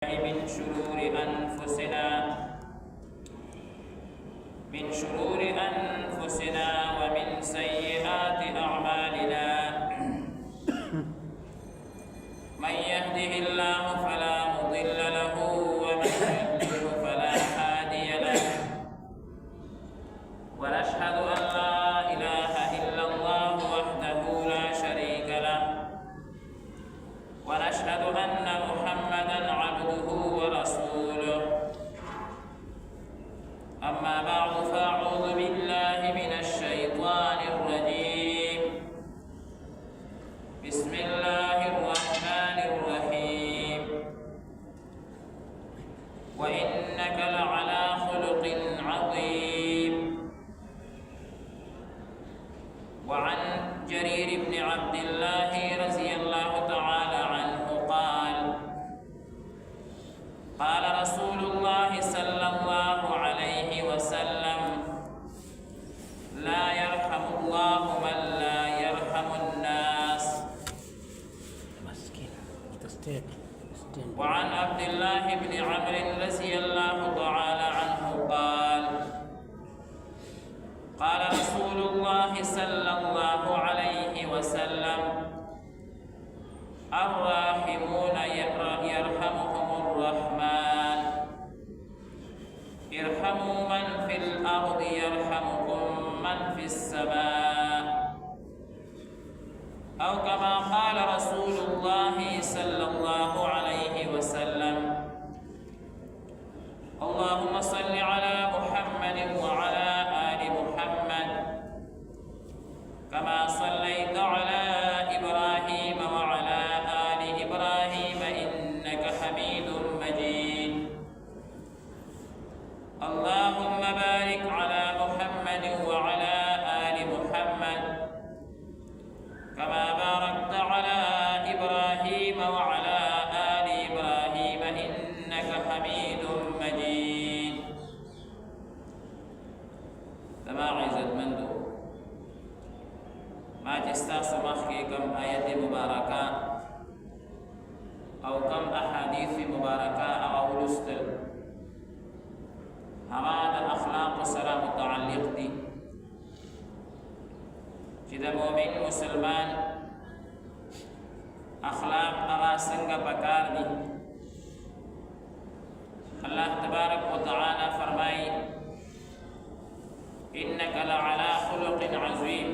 من شرور أنفسنا ومن سيئات أعمالنا من يهده الله فلا مضل له ومن يضلل فلا هادي له ونشهد أن لا إله إلا الله وحده لا شريك له ونشهد أن محمدا عبده ورسوله أما بعد فأعوذ بالله من الشيطان الرجيم بسم الله الرحمن الرحيم وإنك لعلى خلق عظيم. وعن جرير بن عبد الله رضي الله تعالى عنه قال قال رسول الله صلى الله عليه وسلم لا يرحم الله من لا يرحم الناس. وعن عبد الله بن عمرو رضي الله تعالى عنه قال قال رسول الله صلى الله عليه وسلم الراحمون يرحمهم الرحمن ارحموا من في الأرض يرحمكم من في السماء أو كما قال رسول الله صلى الله عليه وسلم. اللهم صل على محمد وعلى آل محمد كما صليت على إبراهيم وعلى آل إبراهيم إنك حميد مجيد. اللهم بارك على محمد وعلى آل محمد كما باركت على إبراهيم وعلى آل إبراهيم إنك حميد مجيد. تما عزت مندو ما جستا سمخي كم آيات مباركة أو كم أحاديث مباركة أو رسل هذا أخلاق سرا متعلق دي جدا مؤمن مسلمان أخلاق أغا سنگا بكار دي. الله تبارك وتعالى فرمائي إنك لعلى خلق عظيم.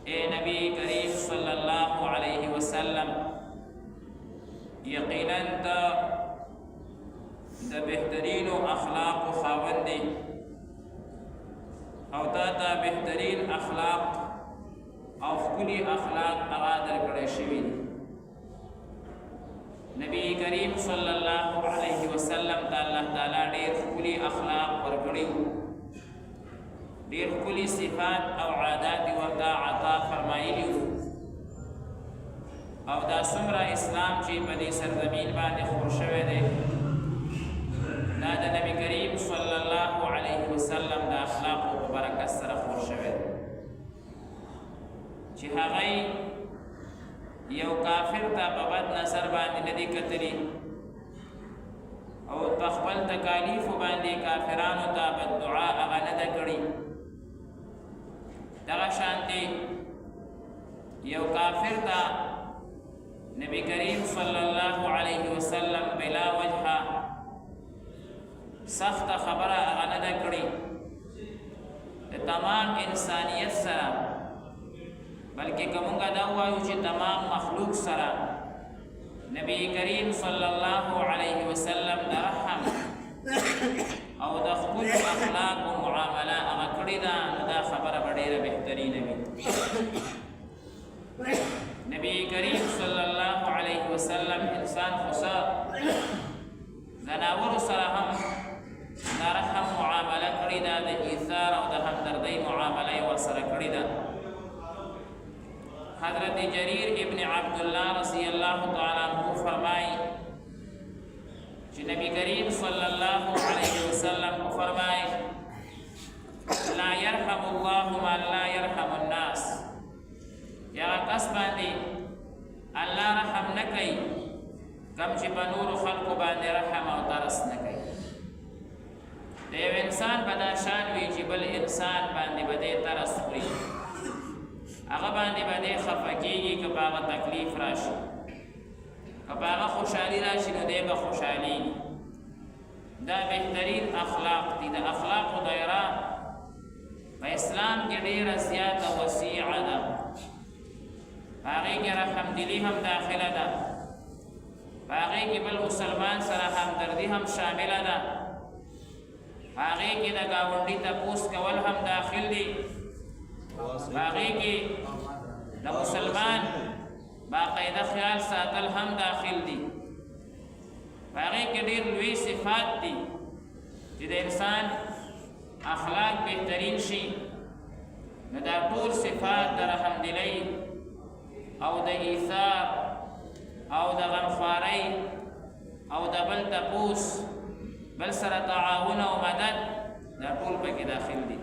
اے نبی کریم صلی اللہ علیہ وسلم یقیناً تا دا بہترین اخلاق و خاوند دی او تا بہترین اخلاق او کلی اخلاق اغادر کرے شوی دی. نبی کریم صلی اللہ علیہ وسلم تا اللہ تعالی دیر کلی اخلاق ورکڑیو دیر کلی صفات او عادات وردا عطا فرمائلیو او دا سمرا اسلام چی پدی سرزمین باندې خور شوی دی دا د نبی کریم صلی الله علیه وسلم دا اخلاق او برکت سره خور شوی دی چې هغه یو کافر ته په بد نظر باندې ندی کتلی او په خپل تکالیف باندې کافرانو ته بد دعا هغه نه ده کړې. دغه شانتی یو کافر ته نبی کریم صلی الله علیه وسلم بلا وجه سخت خبره هغه نه ده کړې د تمام انسانیت سره بلکې کومه دا وایو چې تمام مخلوق سره نبی کریم صلی الله علیه وسلم د رحم او د خپل اخلاق او معامله هغه کړی دا خبره ډیره بهترینه وي. نبی کریم صلی الله علیه وسلم انسان خصا زناور سره هم د رحم معامله کړی دا د ایثار او د همدردۍ معامله ور سره کړی دا. حضرت جریر ابن عبداللہ رضی اللہ تعالی عنہ فرمائی کہ نبی کریم صلی اللہ علیہ وسلم فرمائی لا يرحم الله من لا يرحم الناس. یا کس باندې الله رحم نکي کم چې په نورو خلکو باندې رحم او ترس نه کوي. د یو انسان په دا شان وي چې بل انسان باندې به دی ترس خوري، هغه باندې به دی خفه کېږي که په هغه تکلیف راشي، که په هغه خوشحالي راشي نو دی به خوشحالېږي. دا بهترین اخلاق دي. د اخلاقو دایره په اسلام کې ډېره زیاته وسیعه ده، په هغې کې رحمدلي هم داخله ده، په هغې کې بل مسلمان سره همدردي هم شامله ده، په هغې کې د ګاونډي تپوس کول هم داخل دي، په هغې کې د مسلمان باقاعده خیال ساتل هم داخل دي، په هغې کې ډېر لوی صفات دي چې د انسان اخلاق بهترین شي. نو دا ټول صفات د رحمدلۍ او د ایثار او د غمخوارۍ او د بل تپوس، بل سره تعاون او مدد، دا ټول پکې داخل دي.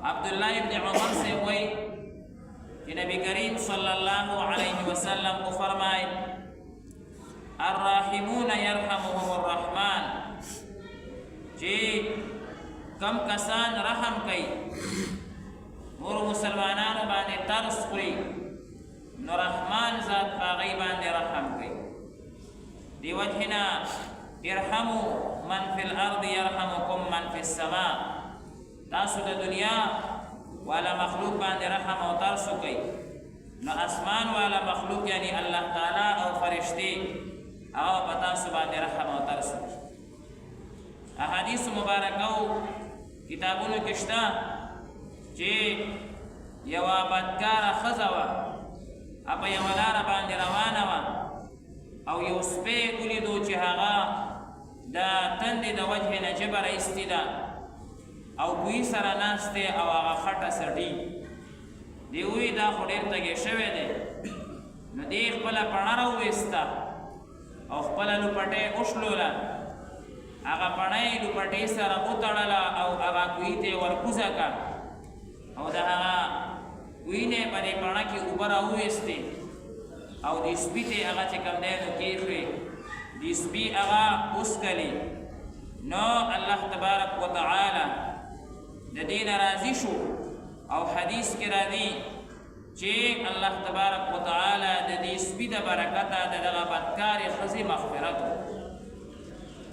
عبدالله ابن عمر سے وایي چې نبی کریم صلی الله علیه وسلم کو فرمائے الراحمون یرحمهم الرحمن، چې کم کسان رحم کوي نور مسلمانانو باندې ترس خوري نو رحمان ذات هغوی باندې رحم کوي. دی وجهنا ارحموا من فی الارض یرحمکم من فی السماء، تاسو د دنیا والا مخلوق باندې رحم او ترس کوي نو اسمان والا مخلوق یعنی الله تعالی او فرشتي هغه په تاسو باندې رحم او ترس کوي. احادیث مبارکو کتابونو کې شته چې یوه بدکاره ښځه وه، په یوه لاره باندې روانه وه او یو سپی ولیدو چې هغه د تندې د وجهې نه ژبه رایستې ده او بوی سره ناست دی او هغه خټه څټي. دی وایي دا خو ډېر تږی شوی دی. نو دی خپله پڼه راوویسته او خپله لوپټۍ وشلوله، هغه پڼه یې لوپټۍ سره وتړله او هغه کوهي ته یې ورکوزه کړه او د هغه کوهي نه یې په دې پڼه کې اوبه راوویستې او دې سپي ته یې هغه چې کوم دی نو کېښوې، دې سپي هغه وڅکلې. نو الله تبارک وتعالی د دې نه راضي شو او حدیث کې راځي چې الله تبارک وتعالی د دې سپي د برکته د دغه بدکارې ښځې مغفرت وکړو.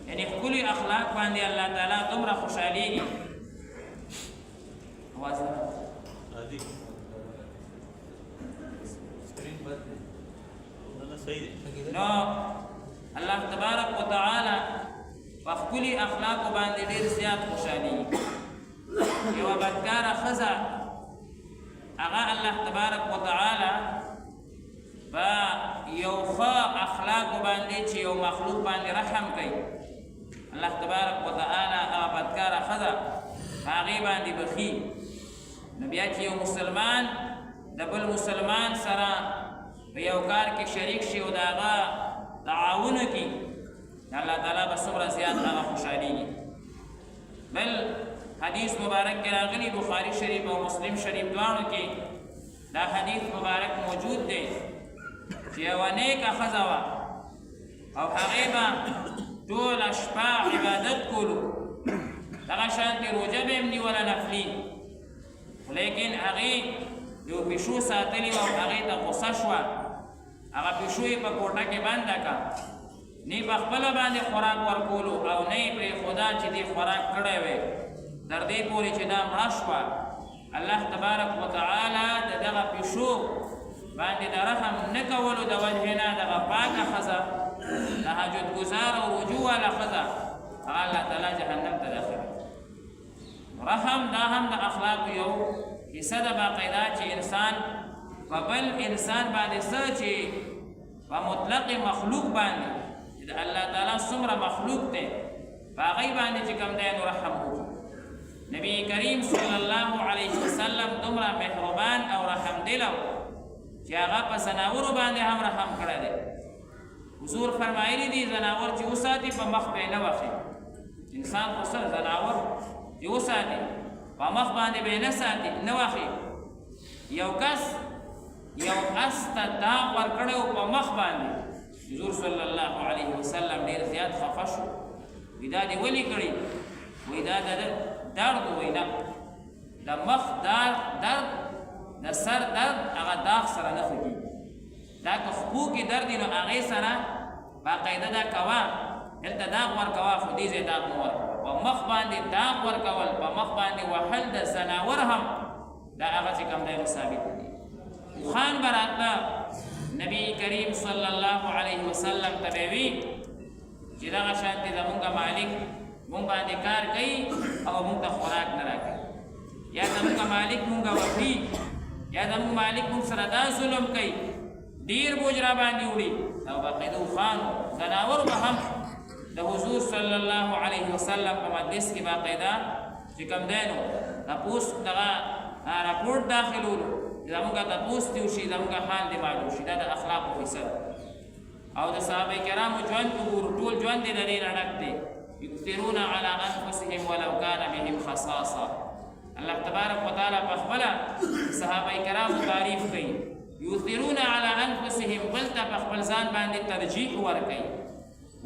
یعنی ښکلي اخلاق باندې الله تعالی دومره خوشحالېږي. نو الله تبارک وتعالی په ښکلي اخلاقو باندې ډېر زیات خوشحالېږي. یوه بدکاره ښځه هغه الله تبارک وتعالی په یو ښه اخلاقو باندې چې یو مخلوق باندې رحم کوي، الله تبارک وتعالی هغه بدکاره ښځه په هغې باندې بخي. نو بیا چې یو مسلمان د بل مسلمان سره په یو کار کې شریک شي او د هغه تعاون وکړي، الله تعالی به څومره زیات هغه خوشحالېږي. بل حدیث مبارک کې راغلی بخاري شریف او مسلم شریف دواړو کې دا حدیث مبارک موجود دی چې یوه نیکه ښځه وه او هغې به ټوله شپه عبادت کولو، دغه شانتې روژه به یې هم نیوله نفلي، لیکن هغې یو پیشو ساتلې وه او هغې ته غوسه شوه، هغه پیشو یې په کوټه کې بنده کړه، نه یې په خپله باندې خوراک ورکولو او نه یې پرېښوده چې دې خوراک کړی وی، تر دې پورې چې دا مړه شوه. الله تبارک وتعالی د دغه پیشو باندې د رحم نه کولو د وجهې نه دغه پاکه ښځه تهجد ګزار او رجوع والا ښځه هغه الله تعالی جهنم ته داخلوي. رحم دا هم د اخلاقو یو حصه ده باقاعده چې انسان په بل انسان باندې څه چې په مطلق مخلوق باندې چې د الله تعالی څومره مخلوق دی په هغوی باندې چې کوم دی نو رحم وکړو. نبی کریم صلی الله علیه وسلم دومره مهربان او رحم دل و چې هغه په ځناورو باندې هم رحم کړی دی. حضور فرمایلی دي ځناور چې وساتي په مخ به یې نه وخي. انسان خو څه ځناور چې وساتي په مخ باندې به یې نه ساتي نه وخي. یو کس یو اس ته داغ ورکړی و په مخ باندې، حضور خفه شو وی دا دې ولې کړي وی دا د درد وی نه د مخ درد د سر درد هغه داغ سره نه خوږي دا که خپو کې درد نو هغې سره باقاعده دا کوه دلته داغ ورکوه خو دې ځای داغ مه ورکوه په مخ باندې داغ ورکول په مخ باندې وهل د زناور هم دا هغه چې کوم دی نو ثابت دي خان به راتله نبی کریم صلی الله علیه وسلم ته به وي چې دغه شانتې زمونږ مالک مونږ باندې کار کوي او مونږ ته خوراک نه راکوي یا زمونږ مالک مونږ وفي یا زمونږ مالک مونږ سره دا ظلم کوي ډېر بوج را باندې وړي او باقاعده خانو زناور به هم د حضور صلی الله علیه وسلم په مجلس کې باقاعده چې کوم دی نو تپوس دغه راپورټ داخلولو زمونږ تپوس دې وشي زمونږ حال دې معلوم شي دا د اخلاقو حصه ده او د صحابه کرامو ژوند وګورو ټول ژوند یې د دې نه ډک دی یؤثرون علی انفسهم ولو کان بهم خصاصه الله تبارک وتعالی په خپله صحابه کرامو تعریف کوي یؤثرون علی انفسهم بل ته په خپل ځان باندې ترجیح ورکوي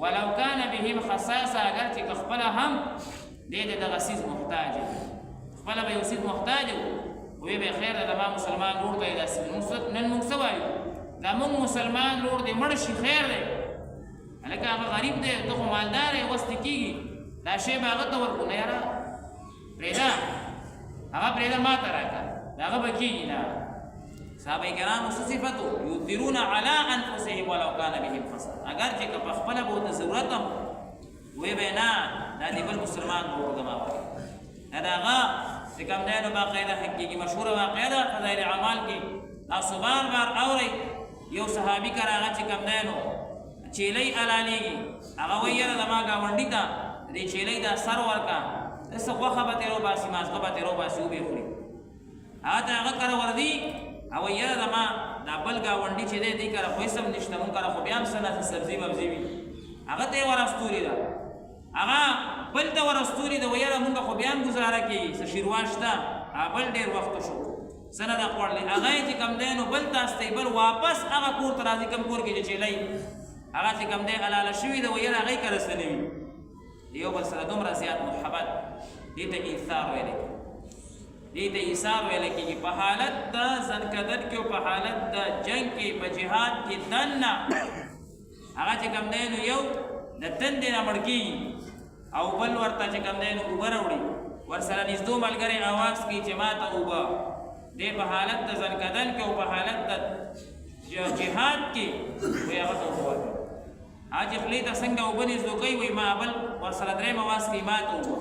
ولو کان بهم خصاصه اگر چې خپله هم دې د دغه څیز محتاج خپله به یو څیز محتاج وی به خیر ده ما مسلمان لور ته داسې نن موږ څه وایو دا موږ مسلمان لور دی مړ شي خیر دی هلکه هغه غریب دی ته خو مالدار یې وستی کېږي دا شی به هغه ته ورکړو نه یاره پرېږده هغه پرېږده ما ته راکړه د هغه به کېږي نه صحابه کرامو څه صفت و یؤثرون علی انفسهم ولو کان بهم خصاصه اگر چې که په خپله به ورته ضرورت هم وی به نه دا دې بل مسلمان به ورته ما ورکړي دا د هغه چې کوم دی نو باقاعده حقیقي مشهوره واقعه ده فضایل اعمال کې تاسو بار بار اورئ یو صحابي که راغه چې کوم دی نو چیلۍ حلالېږي هغه وایي یاره زما ګاونډي ته دې چیلۍ دا سر ورکړه داسې غوښه به ترې وباسي مازغه به ترې وباسي وبې خوري هغه ته هغه کره ورځي او وایي یاره زما دا بل ګاونډي چې دی دې کره خو هېڅ هم نشته مونږ کره خو بیا هم څه نه سبزي وبزي وي هغه ته یې ورستوري ده هغه بل ته ورستوري ده ویره مونږ خو بیا هم ګزاره کېږي څه شیروان شته بل ډېر وخت شو څه نه ده خوړلی هغه یې چې کوم دی نو بل ته استوي بل واپس هغه کور ته راځي کوم کور کې چې چیلۍ هغه چې کوم دی حلاله شوي ده ویره هغه یې کره څه نه وي یو بل سره دومره زیات محبت دې ته ایثار ویلی دې ته ایثار ویلی کېږي په حالت د زنکدن کې او په حالت د جنګ کې په جهاد کې دننه هغه چې کوم دی نو یو د تندې نه مړ کېږي او بل ورته چې کوم دی نو اوبه راوړي ورسره نږدو ملګری اواز کوي چې ما ته اوبه دی په حالت د زنکدن کې او په حالت د جهاد کې وایي هغه ته اوبه ورکوي هغه چې خولې ته څنګه اوبه نږدو کوي وایي ما بل ورسره درېیم اواز کوي ما ته اوبه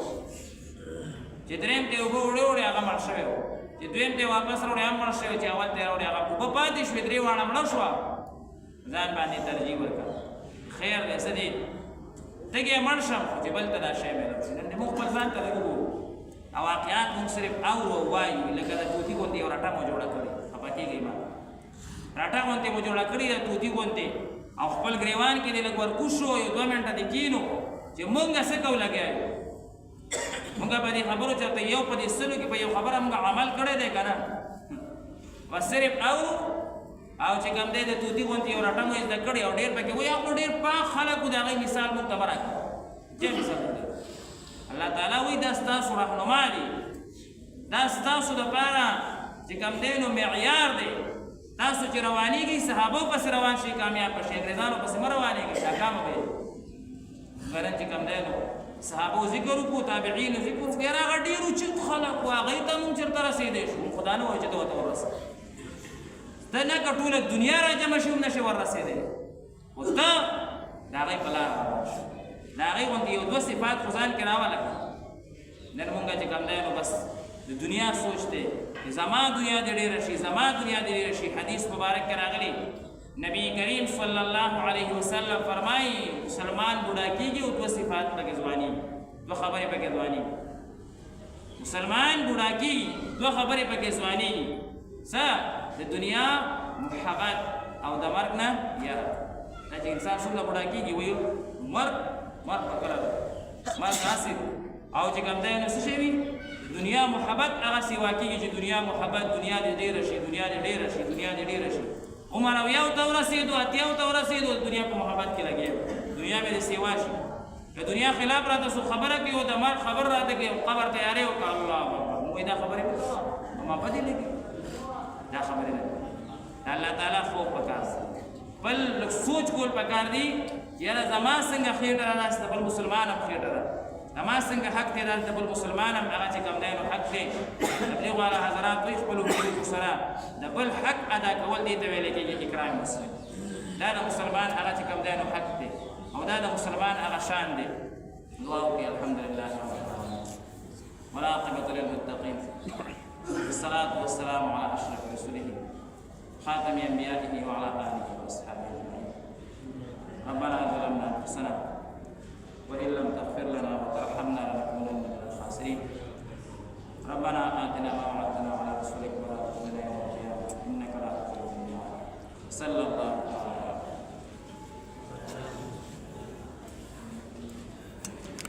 چې درېیم ته اوبه وړې هغه مړ شوی و چې دویم ته واپس راوړې هم مړ شوی چې اول ته یې راوړې هغه اوبه پاتې شوې درې واړه مړه شوه ځان باندې ترجیح ورکړه خیر دی څه دی تګې مړ شم خو چې بل ته دا شی میلم شي نن دې موږ خپل ځان ته لږ وګورو او واقعات موږ صرف اورو وایو لکه د طوطي غوندې یو رټه مو جوړه کړې خفه کېږئ مه رټه غوندې مو جوړه کړې د طوطي غوندې او خپل ګریوان کې دې لږ ورکوش شو یو 2 منټه دې کینو چې موږ څه کوو لګیا یو موږ په دې خبرو چېرته یو په دې سلو کې په یو خبره موږ عمل کړی دی که نه بس صرف اورو او چې کوم دی د طوطي غوندې یو رټه مو زده کړې او ډېر پکې وایي هغه ډېر پاک خلک وو د هغې مثال موږ ته ورکړه چې مثال الله تعالی وایي دا ستاسو رهنما دی دا ستاسو دپاره چې کوم دی نو معیار دی تاسو چې روانېږئ صحابو پسې روان شئ کامیاب به شئ انګرېزانو پسې مه روانېږئ ناکامه به یې غرن چې کوم دی نو صحابو ذکر وکړو تابعینو ذکر وکړو یاره هغه ډېر اوچت خلک وو هغوی ته موږ چېرته رسېدی شو خدا نه وایي چې ته ورته ورسېږې ته نه که ټوله دنیا را جمع شي هم نشې وررسېدی خو ته د هغوی په لاره روان شو د هغوی غوندې یو 2 صفات خو ځان کې راولګه نن مونږ چې کوم دی نو بس د دنیا سوچ دی زما دنیا دې ډېره شي زما دنیا دې ډېره شي حدیث مبارک کې راغلی نبی کریم صلی الله علیه وسلم فرمایي مسلمان بوډا کېږي او 2 صفات پکې ځواني 2 خبرې پکې ځواني مسلمان بوډا کېږي 2 خبرې پکې ځواني څه د دنیا محبت او د مرګ نه یاره دا چې انسان څومره بوډا کېږي وایي مرګ په کله ده مرګ حاصل او چې کوم دی نو څه شی وي د دنیا محبت هغه سیوا کېږي چې دنیا محبت دنیا دې ډېره شي دنیا دې ډېره شي دنیا دې ډېره شي عمر اویاو ته ورسېدو اتیاو ته ورسېدو د دنیا په محبت کې لګیا دنیا مې د سیوا شي دنیا خلاف راته سو خبره کې او د مال خبر راته کې قبر تیارې او الله اکبر مو دا خبره وکړه ما بدې لګي دا خبره نه الله تعالی خو پکار بل لږ سوچ کول پکار دي یاره زما څنګه خېټه راځي بل مسلمان هم خېټه زما څنګه حق دی د بل مسلمان هم هغه چې کوم دی نو حق دی تبلیغ والا حضرات دوی خپلو ملګرو سره د بل حق ادا کول دې ته ویل کېږي اکرام مسلم دا د مسلمان هغه چې کوم دی نو حق دی او دا د مسلمان هغه شان دی دعا وکړئ الحمدلله رب العالمین والعاقبة للمتقين والصلاة والسلام على أشرف رسوله خاتم أنبيائه وعلى آله وأصحابه أجمعين ربنا ظلمنا أنفسنا وإن لم تغفر لنا وترحمنا لنكونن من الخاسرين ربنا آتنا ما وعدتنا على رسولك ولا تخزنا يوم القيامة إنك لا تخلف الميعاد صلى الله عليه وسلم